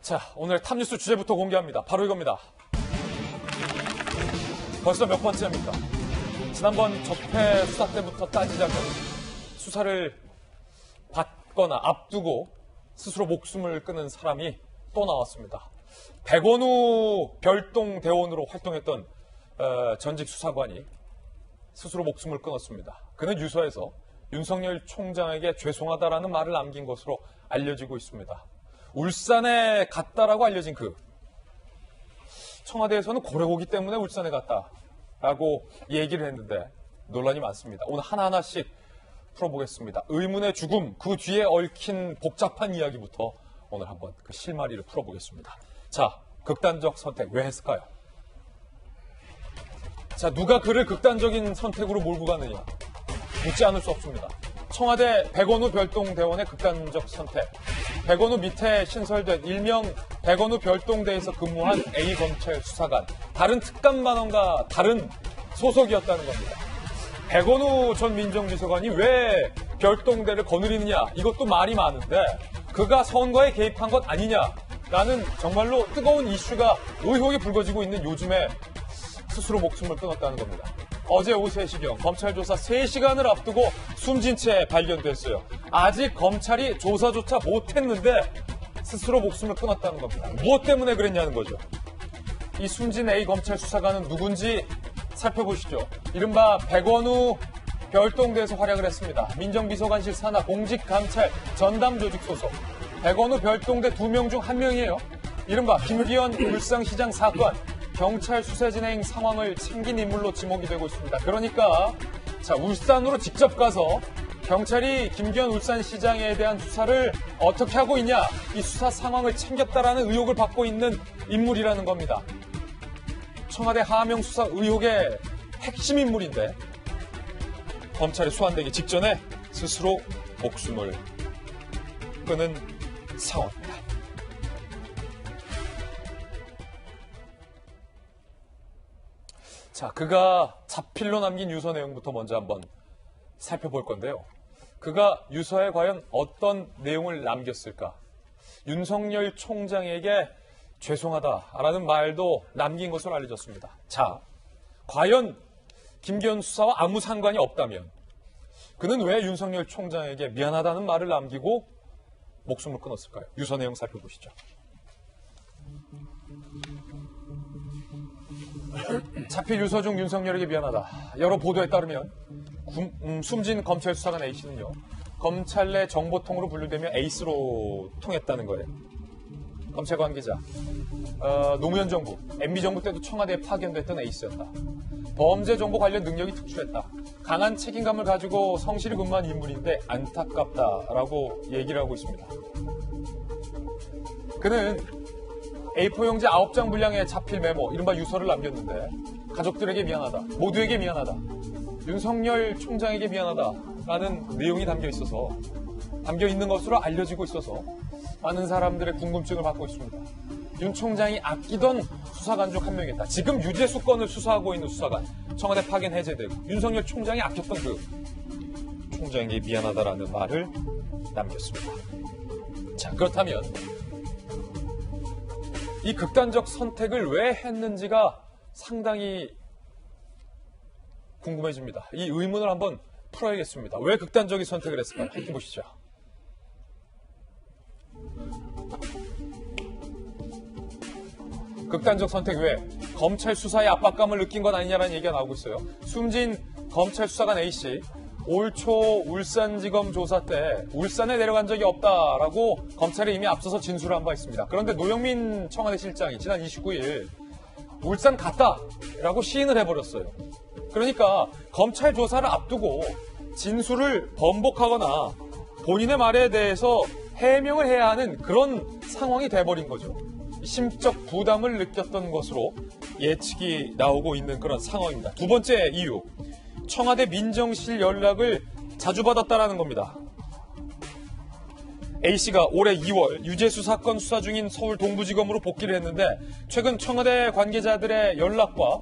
자, 오늘 탑뉴스 주제부터 공개합니다. 바로 이겁니다. 벌써 몇 번째입니까? 지난번 적폐 수사 때부터 따지자면 수사를 받거나 앞두고 스스로 목숨을 끊은 사람이 또 나왔습니다. 백원우 별동대원으로 활동했던 전직 수사관이 스스로 목숨을 끊었습니다. 그는 유서에서 윤석열 총장에게 죄송하다라는 말을 남긴 것으로 알려지고 있습니다. 울산에 갔다라고 알려진 그 청와대에서는 고래고기 때문에 울산에 갔다라고 얘기를 했는데 논란이 많습니다. 오늘 하나하나씩 풀어보겠습니다. 의문의 죽음, 그 뒤에 얽힌 복잡한 이야기부터 오늘 한번 그 실마리를 풀어보겠습니다. 자, 극단적 선택 왜 했을까요? 자, 누가 그를 극단적인 선택으로 몰고 가느냐? 묻지 않을 수 없습니다. 청와대 백원우 별동대원의 극단적 선택. 백원우 밑에 신설된 일명 백원우 별동대에서 근무한 A검찰 수사관. 다른 특감반원과 다른 소속이었다는 겁니다. 백원우 전 민정비서관이 왜 별동대를 거느리느냐? 이것도 말이 많은데 그가 선거에 개입한 것 아니냐라는 정말로 뜨거운 이슈가 의혹이 불거지고 있는 요즘에 스스로 목숨을 끊었다는 겁니다. 어제 오후 3시경 검찰 조사 3시간을 앞두고 숨진 채 발견됐어요. 아직 검찰이 조사조차 못했는데 스스로 목숨을 끊었다는 겁니다. 무엇 때문에 그랬냐는 거죠. 이 숨진 A 검찰 수사관은 누군지 살펴보시죠. 이른바 백원우 별동대에서 활약을 했습니다. 민정비서관실 산하 공직감찰 전담조직 소속. 백원우 별동대 2명 중 1명이에요. 이른바 김기현 울산시장 사건. 경찰 수사 진행 상황을 챙긴 인물로 지목이 되고 있습니다. 그러니까 자, 울산으로 직접 가서 경찰이 김기현 울산시장에 대한 수사를 어떻게 하고 있냐, 이 수사 상황을 챙겼다라는 의혹을 받고 있는 인물이라는 겁니다. 청와대 하명 수사 의혹의 핵심 인물인데 검찰에 소환되기 직전에 스스로 목숨을 끊은 상황입니다. 자, 그가 자필로 남긴 유서 내용부터 먼저 한번 살펴볼 건데요. 그가 유서에 과연 어떤 내용을 남겼을까? 윤석열 총장에게 죄송하다라는 말도 남긴 것으로 알려졌습니다. 자, 과연 김기현 수사와 아무 상관이 없다면 그는 왜 윤석열 총장에게 미안하다는 말을 남기고 목숨을 끊었을까요? 유서 내용 살펴보시죠. 자필 유서 중 윤석열에게 미안하다. 여러 보도에 따르면 숨진 검찰 수사관 A씨는요, 검찰 내 정보통으로 분류되며 에이스로 통했다는 거예요. 검찰 관계자, 노무현 정부, MB 정부 때도 청와대에 파견됐던 에이스였다. 범죄 정보 관련 능력이 특출했다. 강한 책임감을 가지고 성실히 근무한 인물인데 안타깝다라고 얘기를 하고 있습니다. 그는 A4 용지 9장 분량의 자필 메모, 이른바 유서를 남겼는데 가족들에게 미안하다, 모두에게 미안하다, 윤석열 총장에게 미안하다라는 내용이 담겨 있는 것으로 알려지고 있어서 많은 사람들의 궁금증을 받고 있습니다. 윤 총장이 아끼던 수사관 중 한 명이었다. 지금 유재수 건을 수사하고 있는 수사관, 청와대 파견 해제되고 윤석열 총장이 아꼈던 그 총장에게 미안하다라는 말을 남겼습니다. 자, 그렇다면 이 극단적 선택을 왜 했는지가 상당히 궁금해집니다. 이 의문을 한번 풀어야겠습니다. 왜 극단적인 선택을 했을까요? 함께 보시죠. 극단적 선택 왜? 검찰 수사의 압박감을 느낀 것 아니냐라는 얘기가 나오고 있어요. 숨진 검찰 수사관 A씨, 올 초 울산지검 조사 때 울산에 내려간 적이 없다라고 검찰에 이미 앞서서 진술을 한 바 있습니다. 그런데 노영민 청와대 실장이 지난 29일 울산 갔다라고 시인을 해버렸어요. 그러니까 검찰 조사를 앞두고 진술을 번복하거나 본인의 말에 대해서 해명을 해야 하는 그런 상황이 돼버린 거죠. 심적 부담을 느꼈던 것으로 예측이 나오고 있는 그런 상황입니다. 두 번째 이유, 청와대 민정실 연락을 자주 받았다라는 겁니다. A씨가 올해 2월 유재수 사건 수사 중인 서울 동부지검으로 복귀를 했는데 최근 청와대 관계자들의 연락과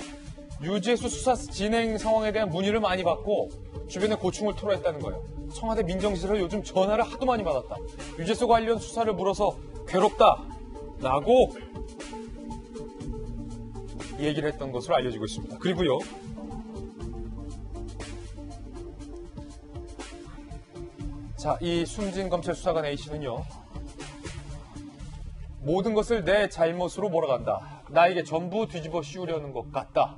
유재수 수사 진행 상황에 대한 문의를 많이 받고 주변에 고충을 토로했다는 거예요. 청와대 민정실을 요즘 전화를 하도 많이 받았다. 유재수 관련 수사를 물어서 괴롭다. 라고 얘기를 했던 것으로 알려지고 있습니다. 그리고요, 자, 이 숨진 검찰 수사관 A씨는요, 모든 것을 내 잘못으로 몰아간다. 나에게 전부 뒤집어 씌우려는 것 같다.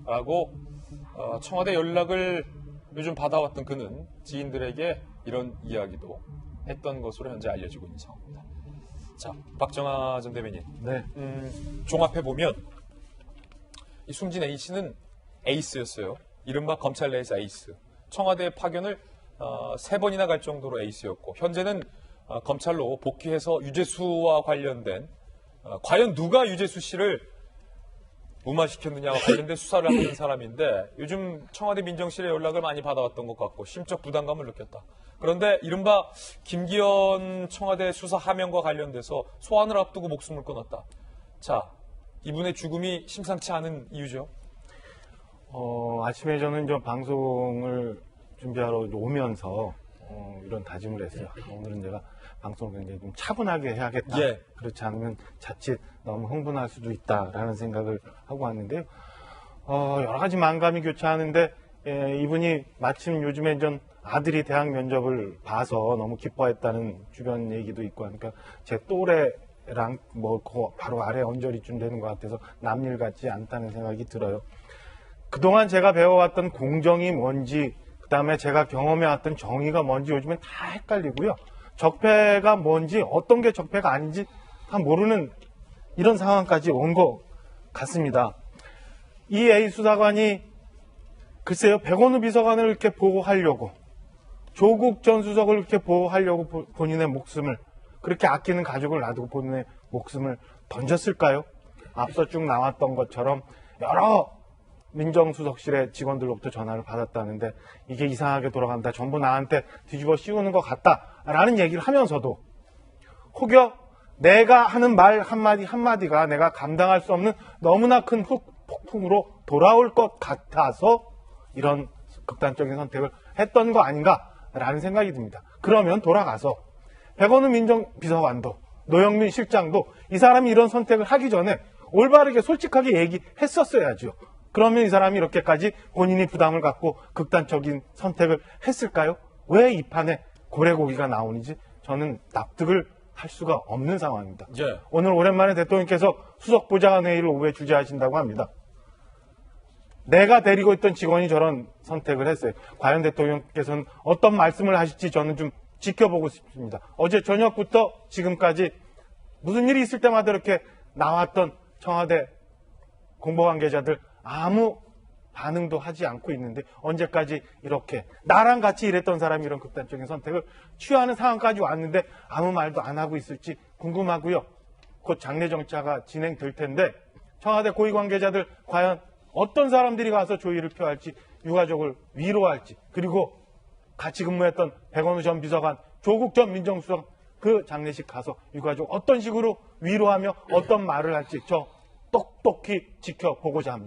라고 청와대 연락을 요즘 받아왔던 그는 지인들에게 이런 이야기도 했던 것으로 현재 알려지고 있는 상황입니다. 자, 박정하 전 대변인. 네. 종합해보면 이 숨진 A씨는 에이스였어요. 이른바 검찰 내에서 에이스. 청와대 파견을 3번이나 갈 정도로 에이스였고, 현재는 검찰로 복귀해서 유재수와 관련된 과연 누가 유재수 씨를 무마시켰느냐와 관련된 수사를 하는 사람인데, 요즘 청와대 민정실에 연락을 많이 받아왔던 것 같고 심적 부담감을 느꼈다. 그런데 이른바 김기현 청와대 수사 하명과 관련돼서 소환을 앞두고 목숨을 끊었다. 자, 이분의 죽음이 심상치 않은 이유죠. 아침에 저는 저 방송을 준비하러 오면서 이런 다짐을 했어요. 오늘은 제가 방송을 굉장히 좀 차분하게 해야겠다. 예. 그렇지 않으면 자칫 너무 흥분할 수도 있다라는 생각을 하고 왔는데요. 여러 가지 만감이 교차하는데, 이분이 마침 요즘에 전 아들이 대학 면접을 봐서 너무 기뻐했다는 주변 얘기도 있고 하니까 제 또래랑 뭐 바로 아래 언저리쯤 되는 것 같아서 남일 같지 않다는 생각이 들어요. 그동안 제가 배워왔던 공정이 뭔지, 그 다음에 제가 경험해왔던 정의가 뭔지 요즘엔 다 헷갈리고요. 적폐가 뭔지, 어떤 게 적폐가 아닌지 다 모르는 이런 상황까지 온 것 같습니다. 이 A 수사관이 글쎄요, 백원우 비서관을 이렇게 보호하려고, 조국 전 수석을 이렇게 보호하려고 본인의 목숨을, 그렇게 아끼는 가족을 놔두고 본인의 목숨을 던졌을까요? 앞서 쭉 나왔던 것처럼 여러 민정수석실의 직원들로부터 전화를 받았다는데 이게 이상하게 돌아간다. 전부 나한테 뒤집어 씌우는 것 같다라는 얘기를 하면서도 혹여 내가 하는 말 한마디 한마디가 내가 감당할 수 없는 너무나 큰 폭풍으로 돌아올 것 같아서 이런 극단적인 선택을 했던 거 아닌가라는 생각이 듭니다. 그러면 돌아가서 백원우 민정비서관도 노영민 실장도 이 사람이 이런 선택을 하기 전에 올바르게 솔직하게 얘기했었어야죠. 그러면 이 사람이 이렇게까지 본인이 부담을 갖고 극단적인 선택을 했을까요? 왜 이 판에 고래고기가 나오는지 저는 납득을 할 수가 없는 상황입니다. 예. 오늘 오랜만에 대통령께서 수석보좌관회의를 오후에 주재하신다고 합니다. 내가 데리고 있던 직원이 저런 선택을 했어요. 과연 대통령께서는 어떤 말씀을 하실지 저는 좀 지켜보고 싶습니다. 어제 저녁부터 지금까지 무슨 일이 있을 때마다 이렇게 나왔던 청와대 공보관계자들 아무 반응도 하지 않고 있는데 언제까지 이렇게 나랑 같이 일했던 사람이 이런 극단적인 선택을 취하는 상황까지 왔는데 아무 말도 안 하고 있을지 궁금하고요. 곧 장례정차가 진행될 텐데 청와대 고위관계자들 과연 어떤 사람들이 가서 조의를 표할지, 유가족을 위로할지, 그리고 같이 근무했던 백원우 전 비서관, 조국 전 민정수석 그 장례식 가서 유가족 어떤 식으로 위로하며 어떤 말을 할지 저 똑똑히 지켜보고자 합니다.